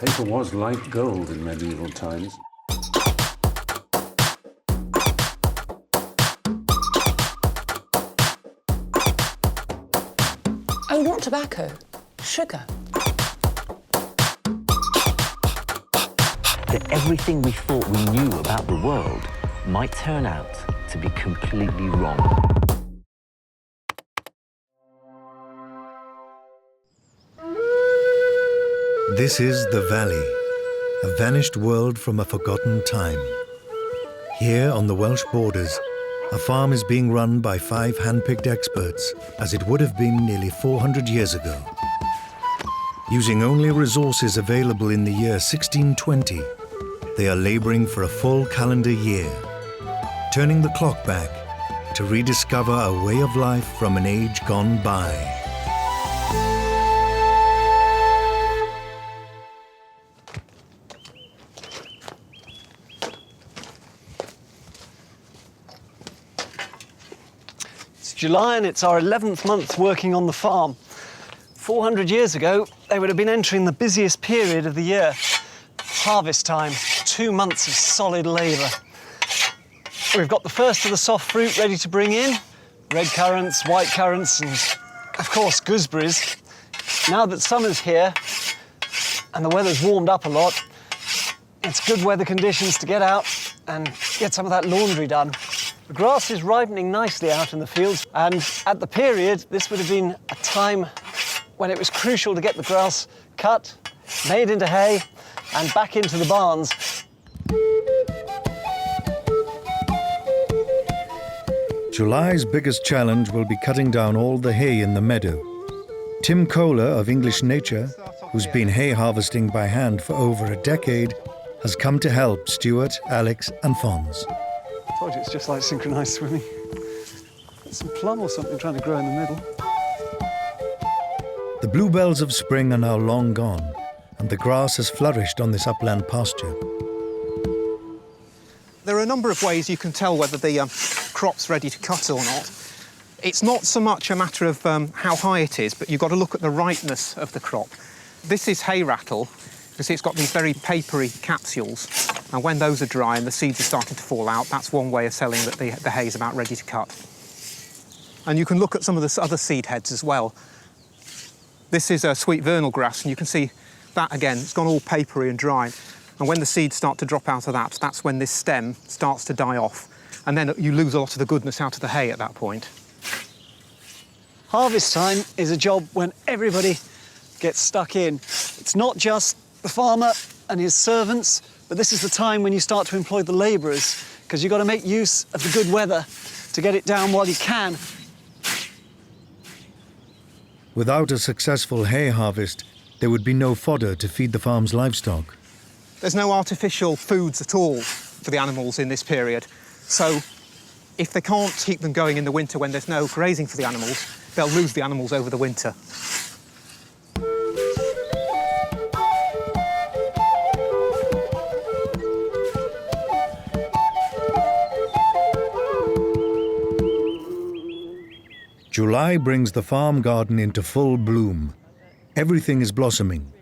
Paper was like gold in medieval times. Oh, not tobacco, sugar. That everything we thought we knew about the world might turn out to be completely wrong. This is the Valley, a vanished world from a forgotten time. Here on the Welsh borders, a farm is being run by 5 hand-picked experts, as it would have been nearly 400 years ago. Using only resources available in the year 1620, they are labouring for a full calendar year, turning the clock back to rediscover a way of life from an age gone by. July, and it's our 11th month working on the farm. 400 years ago, they would have been entering the busiest period of the year. Harvest time, 2 months of solid labour. We've got the first of the soft fruit ready to bring in. Red currants, white currants, and of course, gooseberries. Now that summer's here, and the weather's warmed up a lot, it's good weather conditions to get out and get some of that laundry done. The grass is ripening nicely out in the fields, and at the period, this would have been a time when it was crucial to get the grass cut, made into hay, and back into the barns. July's biggest challenge will be cutting down all the hay in the meadow. Tim Kohler of English Nature, who's been hay harvesting by hand for over a decade, has come to help Stuart, Alex and Fons. I told you it's just like synchronised swimming. There's some plum or something trying to grow in the middle. The bluebells of spring are now long gone, and the grass has flourished on this upland pasture. There are a number of ways you can tell whether the crop's ready to cut or not. It's not so much a matter of how high it is, but you've got to look at the ripeness of the crop. This is hay rattle, because it's got these very papery capsules, and when those are dry and the seeds are starting to fall out, that's one way of telling that the hay is about ready to cut. And you can look at some of the other seed heads as well. This is a sweet vernal grass, and you can see that again, it's gone all papery and dry. And when the seeds start to drop out of that, that's when this stem starts to die off. And then you lose a lot of the goodness out of the hay at that point. Harvest time is a job when everybody gets stuck in. It's not just the farmer and his servants, but this is the time when you start to employ the labourers, because you've got to make use of the good weather to get it down while you can. Without a successful hay harvest, there would be no fodder to feed the farm's livestock. There's no artificial foods at all for the animals in this period. So if they can't keep them going in the winter when there's no grazing for the animals, they'll lose the animals over the winter. July brings the farm garden into full bloom. Everything is blossoming.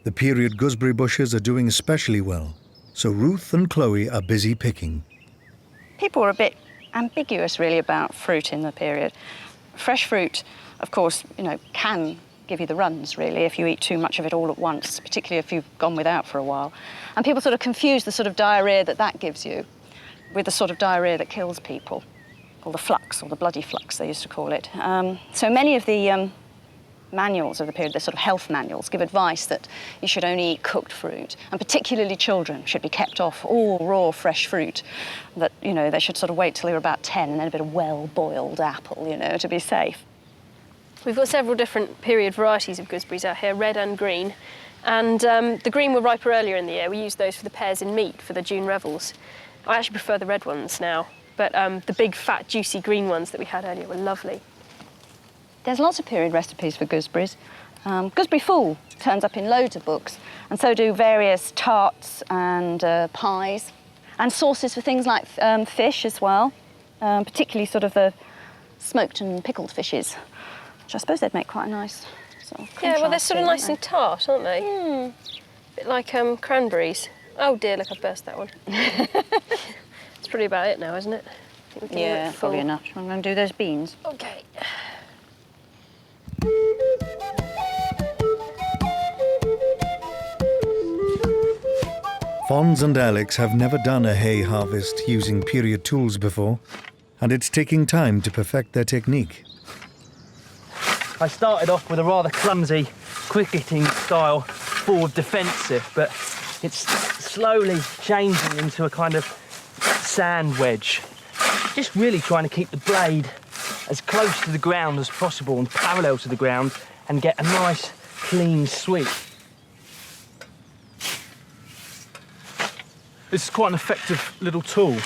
The period gooseberry bushes are doing especially well, so Ruth and Chloe are busy picking. People were a bit ambiguous, really, about fruit in the period. Fresh fruit, of course, can give you the runs, really, if you eat too much of it all at once, particularly if you've gone without for a while. And people sort of confuse the sort of diarrhoea that gives you with the sort of diarrhoea that kills people, or the flux, or the bloody flux, they used to call it. So many of the manuals of the period, the sort of health manuals, give advice that you should only eat cooked fruit, and particularly children should be kept off all raw, fresh fruit, that, they should sort of wait till they're about 10 and then a bit of well-boiled apple, to be safe. We've got several different period varieties of gooseberries out here, red and green, and the green were riper earlier in the year. We used those for the pears in meat for the June revels. I actually prefer the red ones now, but the big, fat, juicy green ones that we had earlier were lovely. There's lots of period recipes for gooseberries. Gooseberry fool turns up in loads of books, and so do various tarts and pies, and sauces for things like fish as well, particularly sort of the smoked and pickled fishes, which I suppose they'd make quite a nice sort of contrast. Yeah, well, they're sort of nice they? and tart, aren't they? bit like cranberries. Oh dear, look, I've burst that one. That's probably about it now, isn't it? I think we can Yeah, look full. probably enough. I'm going to do those beans. Okay. Fons and Alex have never done a hay harvest using period tools before, and it's taking time to perfect their technique. I started off with a rather clumsy, quick-hitting style forward defensive, but it's slowly changing into a kind of sand wedge. Just really trying to keep the blade as close to the ground as possible and parallel to the ground and get a nice, clean sweep. This is quite an effective little tool.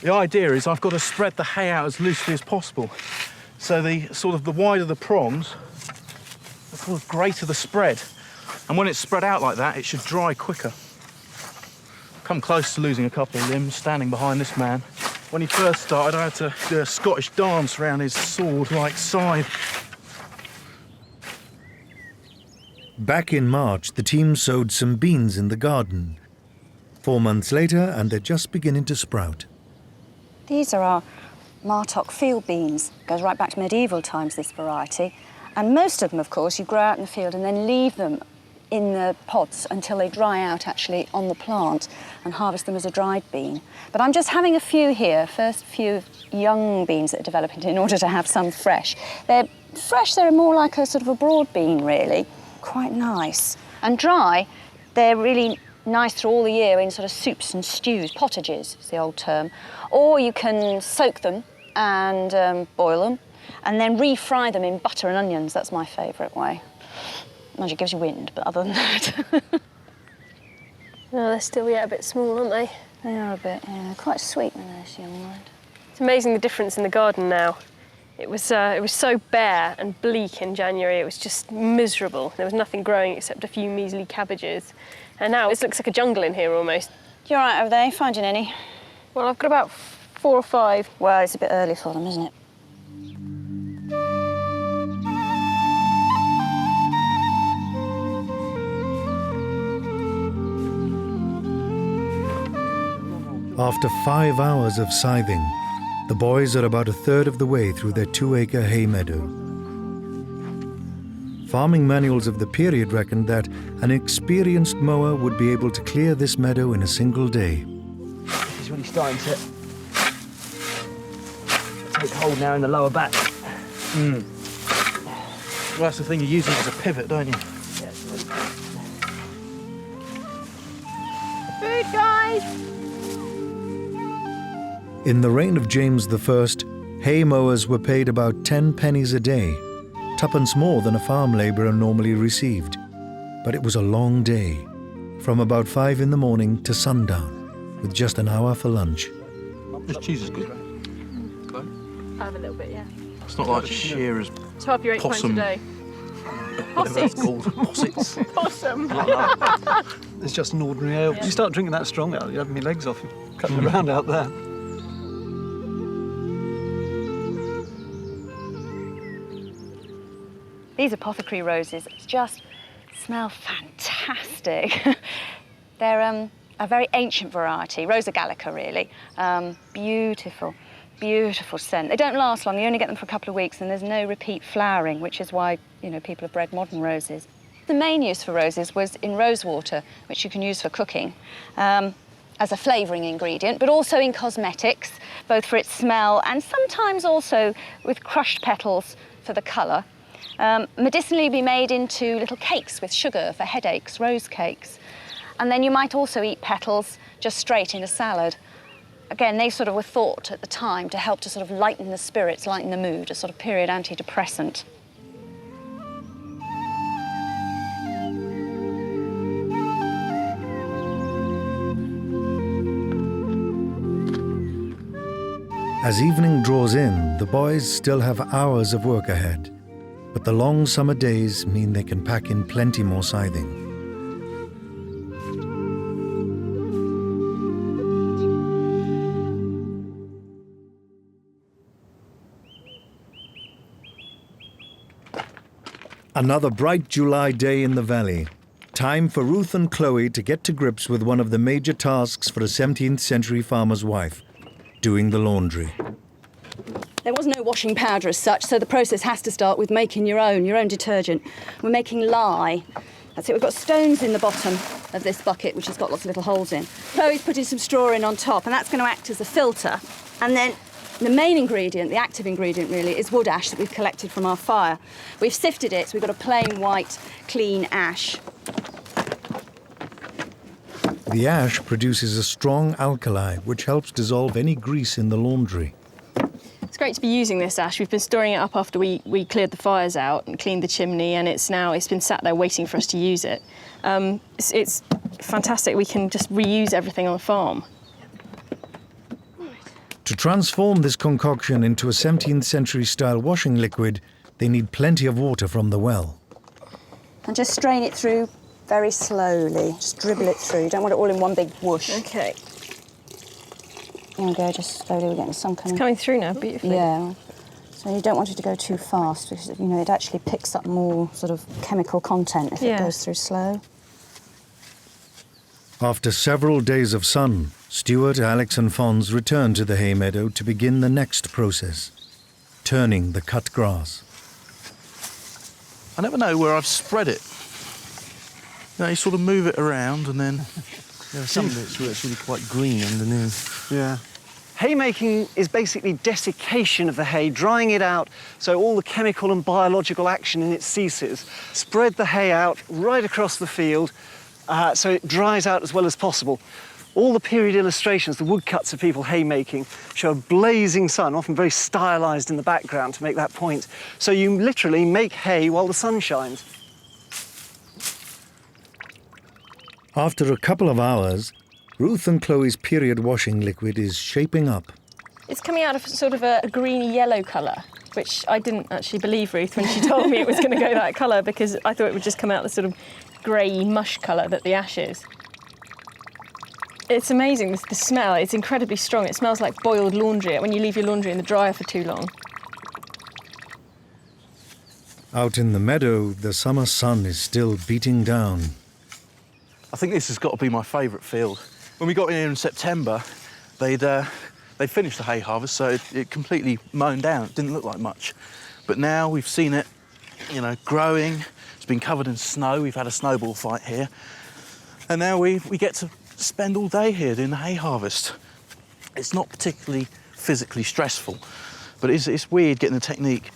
The idea is I've got to spread the hay out as loosely as possible. So the wider the prongs, the sort of greater the spread. And when it's spread out like that, it should dry quicker. Come close to losing a couple of limbs standing behind this man. When he first started, I had to do a Scottish dance around his sword-like side. Back in March, the team sowed some beans in the garden. 4 months later, and they're just beginning to sprout. These are our Martock field beans. Goes right back to medieval times, this variety. And most of them, of course, you grow out in the field and then leave them in the pods until they dry out actually on the plant and harvest them as a dried bean. But I'm just having a few here, first few young beans that are developing in order to have some fresh. They're fresh, they're more like a sort of a broad bean, really. Quite nice. And dry, they're really nice through all the year in sort of soups and stews, potages is the old term. Or you can soak them and boil them and then refry them in butter and onions. That's my favourite way. Mind you, it gives you wind, but other than that. No, they're still a bit small, aren't they? They are a bit, yeah, quite sweet when they're this young lad. It's amazing the difference in the garden now. It was so bare and bleak in January, it was just miserable. There was nothing growing except a few measly cabbages. And now it looks like a jungle in here almost. You all right over there? Finding any? Well, I've got about 4 or 5. Well, it's a bit early for them, isn't it? After 5 hours of scything, the boys are about a third of the way through their 2-acre hay meadow. Farming manuals of the period reckoned that an experienced mower would be able to clear this meadow in a single day. This is really starting to take hold now in the lower back. Well, that's the thing, you're using it as a pivot, don't you? Food, guys! In the reign of James I, hay mowers were paid about 10 pennies a day, tuppence more than a farm labourer normally received. But it was a long day, from about 5 in the morning to sundown, with just an hour for lunch. This cheese is good. I have a little bit, yeah. It's not like shearers. To have your 8 pints a day. Whatever that's called. Possets. Possum. It's just an ordinary ale. If you start drinking that strong ale, you're having your legs off. You're cutting around out there. These apothecary roses just smell fantastic. They're a very ancient variety, Rosa gallica really. Beautiful, beautiful scent. They don't last long, you only get them for a couple of weeks and there's no repeat flowering, which is why, you know, people have bred modern roses. The main use for roses was in rose water, which you can use for cooking, as a flavouring ingredient, but also in cosmetics, both for its smell and sometimes also with crushed petals for the colour. Medicinally be made into little cakes with sugar for headaches, rose cakes. And then you might also eat petals just straight in a salad. Again, they sort of were thought at the time to help to sort of lighten the spirits, lighten the mood, a sort of period antidepressant. As evening draws in, the boys still have hours of work ahead. But the long summer days mean they can pack in plenty more scything. Another bright July day in the valley. Time for Ruth and Chloe to get to grips with one of the major tasks for a 17th century farmer's wife, doing the laundry. There was no washing powder as such, so the process has to start with making your own detergent. We're making lye. That's it, we've got stones in the bottom of this bucket, which has got lots of little holes in. Chloe's putting some straw in on top, and that's going to act as a filter. And then the main ingredient, the active ingredient really, is wood ash that we've collected from our fire. We've sifted it, so we've got a plain white, clean ash. The ash produces a strong alkali, which helps dissolve any grease in the laundry. It's great to be using this ash. We've been storing it up after we cleared the fires out and cleaned the chimney, and it's been sat there waiting for us to use it. It's fantastic. We can just reuse everything on the farm. To transform this concoction into a 17th century style washing liquid, they need plenty of water from the well. And just strain it through very slowly. Just dribble it through. You don't want it all in one big whoosh. OK. There we go, just slowly. We're getting some coming. It's coming through now, beautifully. Yeah. So you don't want it to go too fast because, you know, it actually picks up more sort of chemical content if it goes through slow. After several days of sun, Stuart, Alex and Fons return to the hay meadow to begin the next process, turning the cut grass. I never know where I've spread it. You know, you sort of move it around and then... There are some bits where it's really quite green underneath. Yeah. Haymaking is basically desiccation of the hay, drying it out so all the chemical and biological action in it ceases. Spread the hay out right across the field so it dries out as well as possible. All the period illustrations, the woodcuts of people haymaking, show a blazing sun, often very stylised in the background to make that point. So you literally make hay while the sun shines. After a couple of hours, Ruth and Chloe's period washing liquid is shaping up. It's coming out of sort of a greeny-yellow colour, which I didn't actually believe Ruth when she told me it was going to go that colour, because I thought it would just come out the sort of grey mush colour that the ash is. It's amazing, the smell. It's incredibly strong. It smells like boiled laundry when you leave your laundry in the dryer for too long. Out in the meadow, the summer sun is still beating down. I think this has got to be my favourite field. When we got in here in September, they'd finished the hay harvest, so it completely mown down. It didn't look like much. But now we've seen it, you know, growing. It's been covered in snow. We've had a snowball fight here. And now we get to spend all day here doing the hay harvest. It's not particularly physically stressful, but it's weird getting the technique.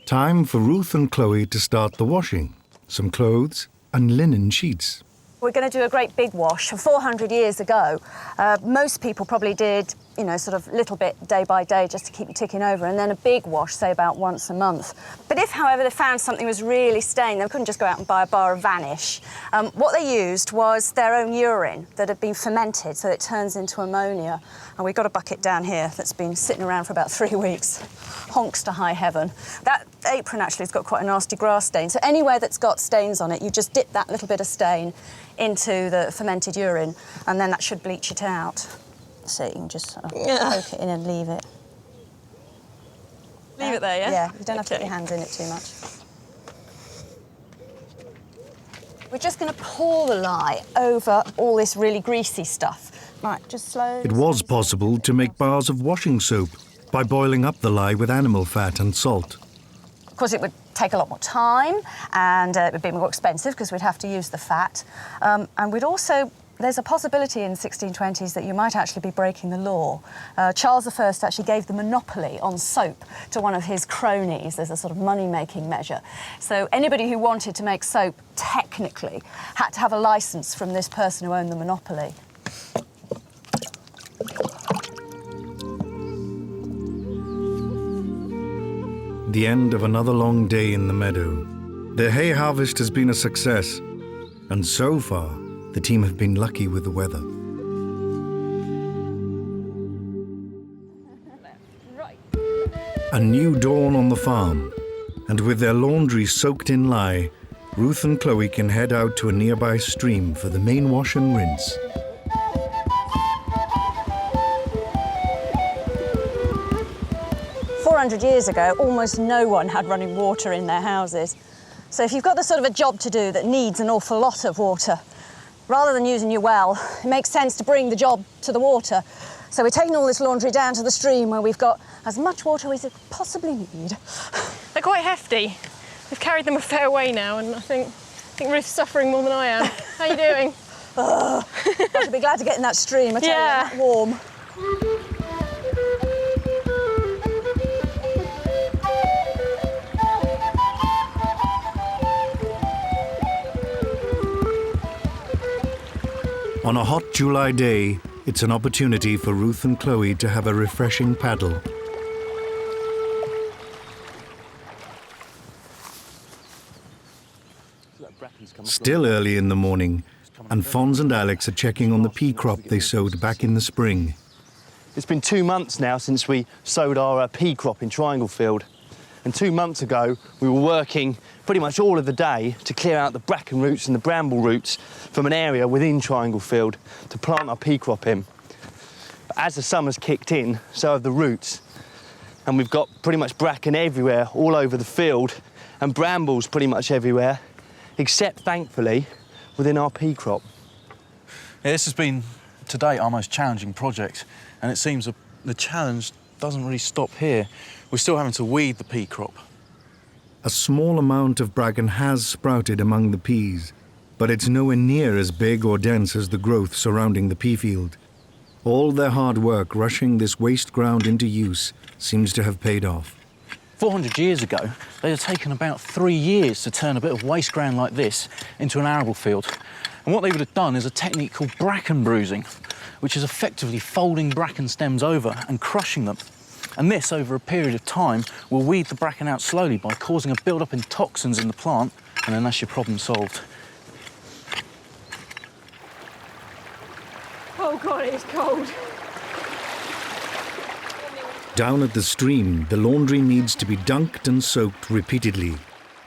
Time for Ruth and Chloe to start the washing. Some clothes and linen sheets. We're going to do a great big wash. 400 years ago, most people probably did, you know, sort of little bit day by day just to keep you ticking over, and then a big wash, say about once a month. But if, however, they found something was really stained, they couldn't just go out and buy a bar of Vanish. What they used was their own urine that had been fermented, so it turns into ammonia. And we've got a bucket down here that's been sitting around for about 3 weeks. Honks to high heaven. That apron actually has got quite a nasty grass stain, so anywhere that's got stains on it, you just dip that little bit of stain into the fermented urine, and then that should bleach it out. So you can just sort of poke it in and leave it. Leave it there, yeah? Yeah, you don't have to put your hands in it too much. We're just going to pour the lye over all this really greasy stuff. Right, just slowly. It was possible to make bars of washing soap by boiling up the lye with animal fat and salt. Of course, it would take a lot more time, and it would be more expensive because we'd have to use the fat. And we'd also, there's a possibility in the 1620s that you might actually be breaking the law. Charles I actually gave the monopoly on soap to one of his cronies as a sort of money-making measure. So anybody who wanted to make soap, technically, had to have a licence from this person who owned the monopoly. The end of another long day in the meadow. The hay harvest has been a success, and so far, the team have been lucky with the weather. A new dawn on the farm, and with their laundry soaked in lye, Ruth and Chloe can head out to a nearby stream for the main wash and rinse. 400 years ago, almost no one had running water in their houses. So if you've got the sort of a job to do that needs an awful lot of water, rather than using your well, it makes sense to bring the job to the water. So we're taking all this laundry down to the stream where we've got as much water as we could possibly need. They're quite hefty. We've carried them a fair way now, and I think Ruth's suffering more than I am. How are you doing? I should be glad to get in that stream, I tell you, that warm. On a hot July day, it's an opportunity for Ruth and Chloe to have a refreshing paddle. Still early in the morning, and Fons and Alex are checking on the pea crop they sowed back in the spring. It's been 2 months now since we sowed our pea crop in Triangle Field. And 2 months ago, we were working pretty much all of the day to clear out the bracken roots and the bramble roots from an area within Triangle Field to plant our pea crop in. But as the summer's kicked in, so have the roots. And we've got pretty much bracken everywhere, all over the field, and brambles pretty much everywhere, except, thankfully, within our pea crop. Yeah, this has been, to date, our most challenging project, and it seems the challenge doesn't really stop here. We're still having to weed the pea crop. A small amount of bracken has sprouted among the peas, but it's nowhere near as big or dense as the growth surrounding the pea field. All their hard work rushing this waste ground into use seems to have paid off. 400 years ago, they'd have taken about 3 years to turn a bit of waste ground like this into an arable field. And what they would have done is a technique called bracken bruising, which is effectively folding bracken stems over and crushing them. And this, over a period of time, will weed the bracken out slowly by causing a build-up in toxins in the plant, and then that's your problem solved. Oh God, it's cold. Down at the stream, the laundry needs to be dunked and soaked repeatedly,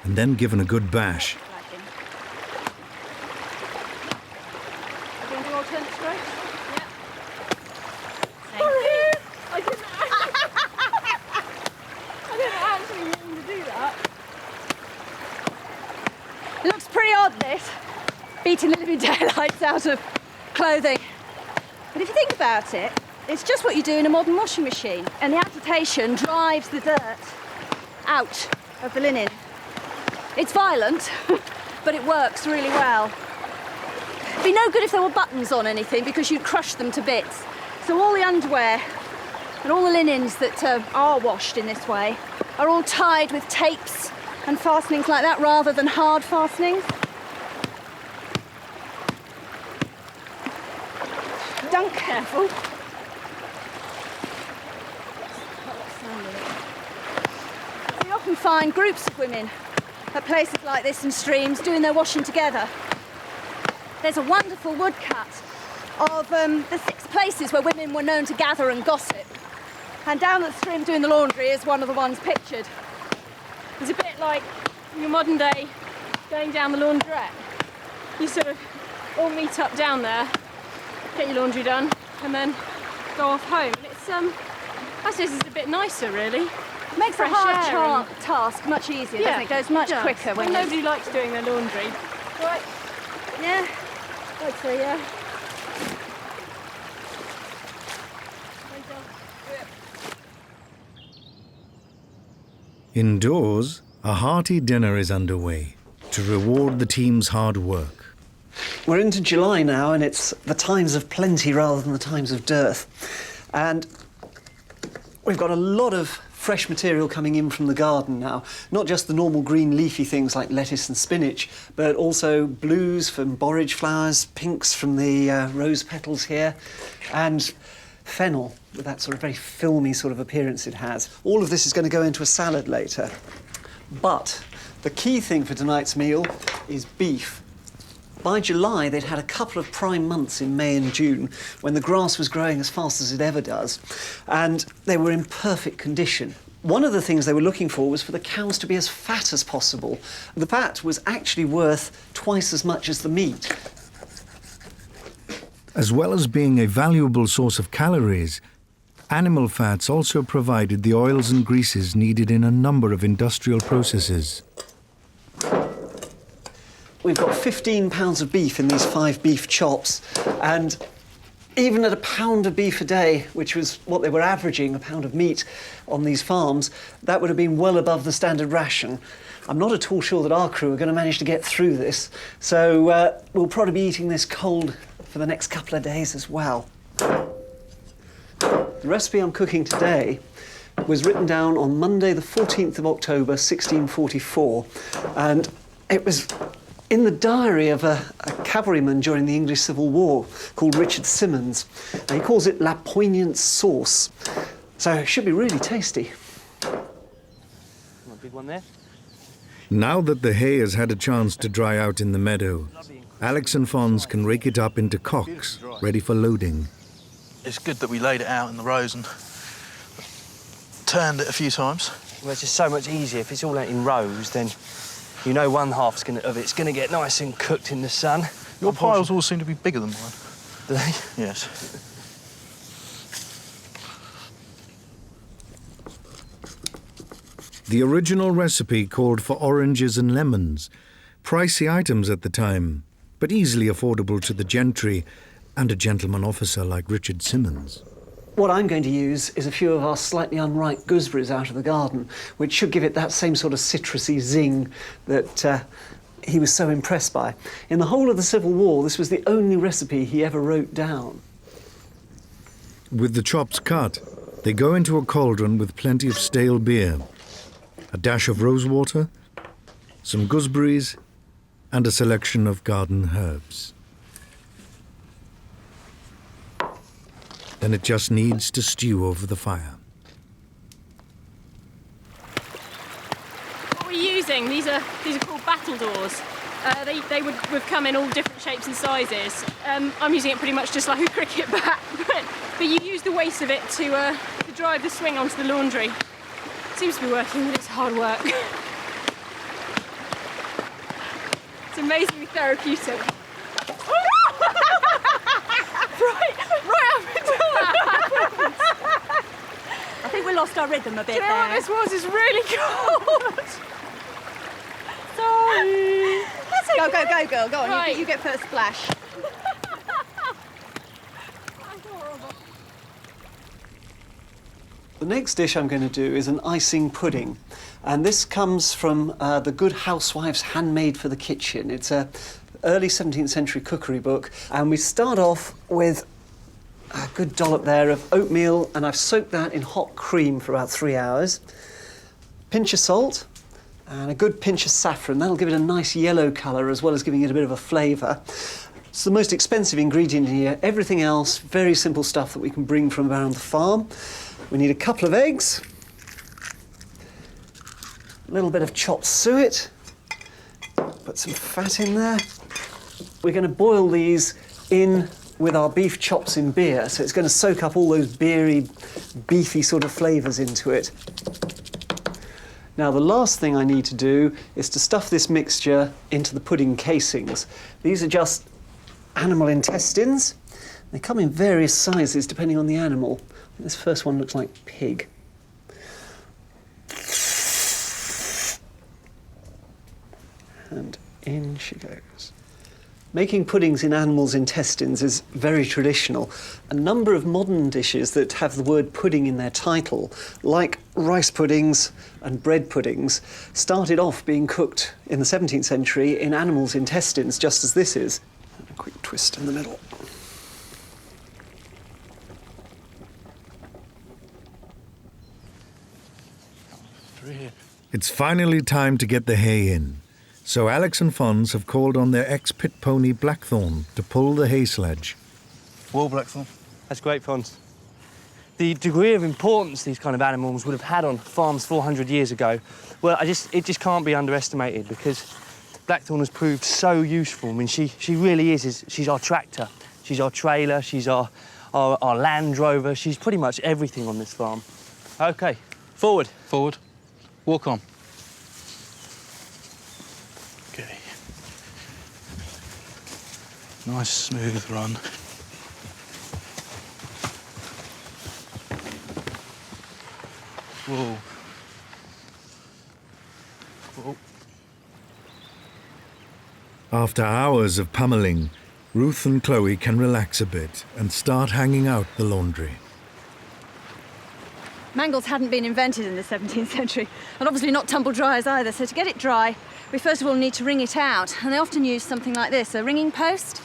and then given a good bash. Can you all turn straight? I didn't actually mean to do that. It looks pretty odd, this, beating the living daylights out of clothing. But if you think about it, it's just what you do in a modern washing machine, and the agitation drives the dirt out of the linen. It's violent, but it works really well. It'd be no good if there were buttons on anything, because you'd crush them to bits. So all the underwear and all the linens that are washed in this way are all tied with tapes and fastenings like that, rather than hard fastenings. Dunk. Careful. We often find groups of women at places like this and streams doing their washing together. There's a wonderful woodcut of the 6 places where women were known to gather and gossip. And down at the stream doing the laundry is one of the ones pictured. It's a bit like your modern day going down the laundrette. You sort of all meet up down there, get your laundry done, and then go off home. And it's I suppose it's a bit nicer, really. It makes a hard task much easier, doesn't it? It goes much quicker when nobody likes doing their laundry. Right? Yeah, I'd say yeah. Indoors, a hearty dinner is underway to reward the team's hard work. We're into July now, and it's the times of plenty rather than the times of dearth. And we've got a lot of fresh material coming in from the garden now. Not just the normal green leafy things like lettuce and spinach, but also blues from borage flowers, pinks from the rose petals here, and fennel, with that sort of very filmy sort of appearance it has. All of this is going to go into a salad later. But the key thing for tonight's meal is beef. By July, they'd had a couple of prime months in May and June when the grass was growing as fast as it ever does, and they were in perfect condition. One of the things they were looking for was for the cows to be as fat as possible. The fat was actually worth twice as much as the meat. As well as being a valuable source of calories, Animal fats also provided the oils and greases needed in a number of industrial processes. We've got 15 pounds of beef in these 5 beef chops, and even at £1 of beef a day, which was what they were averaging, a pound of meat on these farms, that would have been well above the standard ration. I'm not at all sure that our crew are going to manage to get through this, so we'll probably be eating this cold for the next couple of days as well. The recipe I'm cooking today was written down on Monday the 14th of October 1644, and it was in the diary of a cavalryman during the English Civil War called Richard Simmons. And he calls it La Poignant Sauce, so it should be really tasty. A big one there. Now that the hay has had a chance to dry out in the meadow, Alex and Fons can rake it up into cocks, ready for loading. It's good that we laid it out in the rows and turned it a few times. Well, it's just so much easier. If it's all out in rows, then you know one half of it's going to get nice and cooked in the sun. Your piles all seem to be bigger than mine. Do they? Yes. The original recipe called for oranges and lemons, pricey items at the time, but easily affordable to the gentry and a gentleman officer like Richard Simmons. What I'm going to use is a few of our slightly unripe gooseberries out of the garden, which should give it that same sort of citrusy zing that he was so impressed by. In the whole of the Civil War, this was the only recipe he ever wrote down. With the chops cut, they go into a cauldron with plenty of stale beer, a dash of rosewater, some gooseberries, and a selection of garden herbs. Then it just needs to stew over the fire. What we're using, these are called battledores. They would come in all different shapes and sizes. I'm using it pretty much just like a cricket bat, but you use the waste of it to drive the swing onto the laundry. Seems to be working, but it's hard work. It's amazingly therapeutic. right up until that happens. I think we lost our rhythm a bit Do you know what there. this was? It's really cold. Sorry. Go, go, go, girl. Go on. Right. You get first splash. The next dish I'm going to do is an icing pudding, and this comes from the Good Housewife's Handmade for the Kitchen. It's a early 17th century cookery book, and we start off with a good dollop there of oatmeal, and I've soaked that in hot cream for about 3 hours. Pinch of salt and a good pinch of saffron. That'll give it a nice yellow colour as well as giving it a bit of a flavour. It's the most expensive ingredient here. Everything else, very simple stuff that we can bring from around the farm. We need a couple of eggs, a little bit of chopped suet, put some fat in there. We're going to boil these in with our beef chops in beer, so it's going to soak up all those beery, beefy sort of flavours into it. Now, the last thing I need to do is to stuff this mixture into the pudding casings. These are just animal intestines. They come in various sizes depending on the animal. This first one looks like pig. And in she goes. Making puddings in animals' intestines is very traditional. A number of modern dishes that have the word pudding in their title, like rice puddings and bread puddings, started off being cooked in the 17th century in animals' intestines, just as this is. A quick twist in the middle. It's finally time to get the hay in, so Alex and Fons have called on their ex-pit pony Blackthorn to pull the hay sledge. Whoa, Blackthorn. That's great, Fons. The degree of importance these kind of animals would have had on farms 400 years ago, well, it just can't be underestimated, because Blackthorn has proved so useful. I mean, she really is. She's our tractor, she's our trailer, she's our Land Rover. She's pretty much everything on this farm. OK, forward. Forward. Walk on. OK. Nice, smooth run. Whoa. Whoa. After hours of pummeling, Ruth and Chloe can relax a bit and start hanging out the laundry. Mangles hadn't been invented in the 17th century, and obviously not tumble dryers either, so to get it dry, we first of all need to wring it out, and they often use something like this, a wringing post,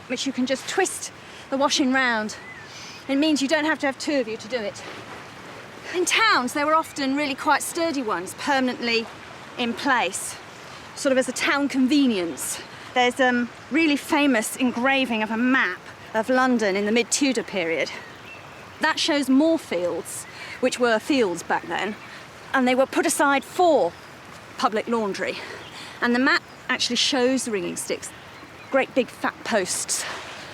which you can just twist the washing round. It means you don't have to have two of you to do it. In towns, there were often really quite sturdy ones, permanently in place, sort of as a town convenience. There's a really famous engraving of a map of London in the mid-Tudor period. That shows Moorfields, which were fields back then, and they were put aside for public laundry. And the map actually shows the wringing sticks, great big fat posts,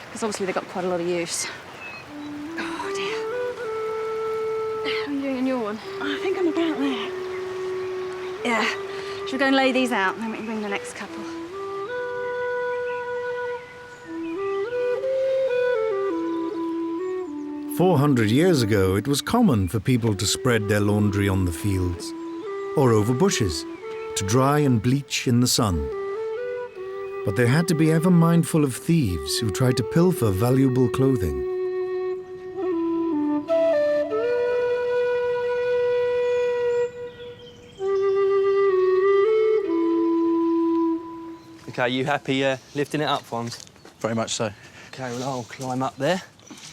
because obviously they got quite a lot of use. Oh dear. How are you doing in your one? I think I'm about there. Yeah. Should we go and lay these out, and then we can bring the next couple. "400 years ago, it was common for people to spread their laundry on the fields or over bushes to dry and bleach in the sun. But they had to be ever mindful of thieves who tried to pilfer valuable clothing. Okay, you happy lifting it up, Fons? Very much so. Okay, well, I'll climb up there.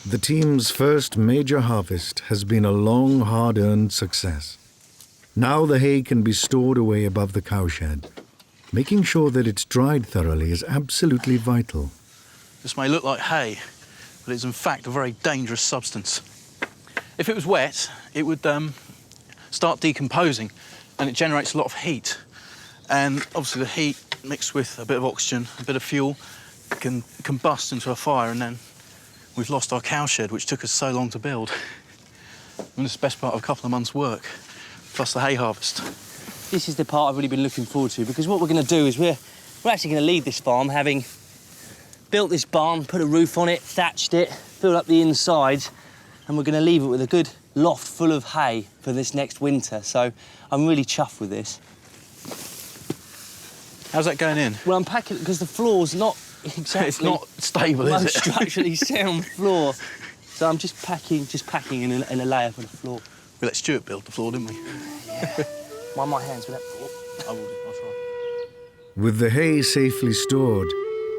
The team's first major harvest has been a long, hard-earned success. Now the hay can be stored away above the cowshed. Making sure that it's dried thoroughly is absolutely vital. This may look like hay, but it's in fact a very dangerous substance. If it was wet, it would start decomposing, and it generates a lot of heat. And obviously the heat mixed with a bit of oxygen, a bit of fuel, can combust into a fire, and then we've lost our cowshed, which took us so long to build. And it's the best part of a couple of months' work, plus the hay harvest. This is the part I've really been looking forward to, because what we're going to do is we're actually going to leave this farm having built this barn, put a roof on it, thatched it, filled up the inside, and we're going to leave it with a good loft full of hay for this next winter. So I'm really chuffed with this. How's that going in? Well, I'm packing it because the floor's not exactly... It's not stable, is it? Structurally sound floor. So I'm just packing in a layer for the floor. We let Stuart build the floor, didn't we? Yeah. Mind my hands with that floor. I will do, I'll try. With the hay safely stored,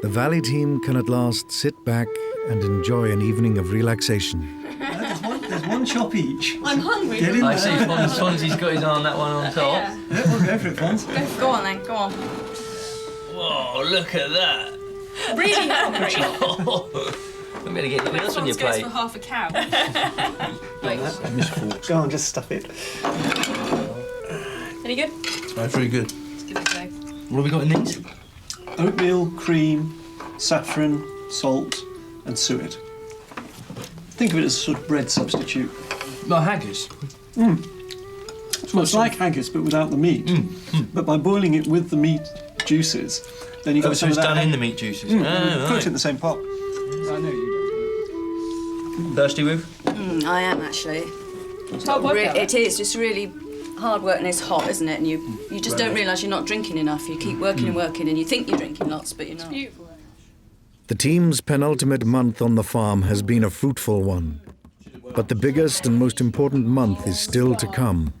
the Valley team can at last sit back and enjoy an evening of relaxation. There's one chop each. I'm hungry. Get in I there. see Fonzie's got his eye on that one on top. Yeah. Yeah, we'll go for it, Fons. Go on then, go on. Whoa, look at that. Really hungry. I'm going to get you this on your plate. for half a cow. Go on, just stuff it. Any good? Right, very good. Let's give it a go. What have we got in these? Oatmeal, cream, saffron, salt, and suet. Think of it as a sort of bread substitute. Like haggis? Well, it's like haggis, but without the meat. But by boiling it with the meat juices, then you got so some it's of that done in the meat juices? Put Right. it in the same pot. I know you don't. Thirsty, Ruth? I am actually. It It is. It's really hard work and it's hot, isn't it? And you just don't realise you're not drinking enough. You keep working and working, and you think you're drinking lots, but you're not. The team's penultimate month on the farm has been a fruitful one. But the biggest and most important month is still to come,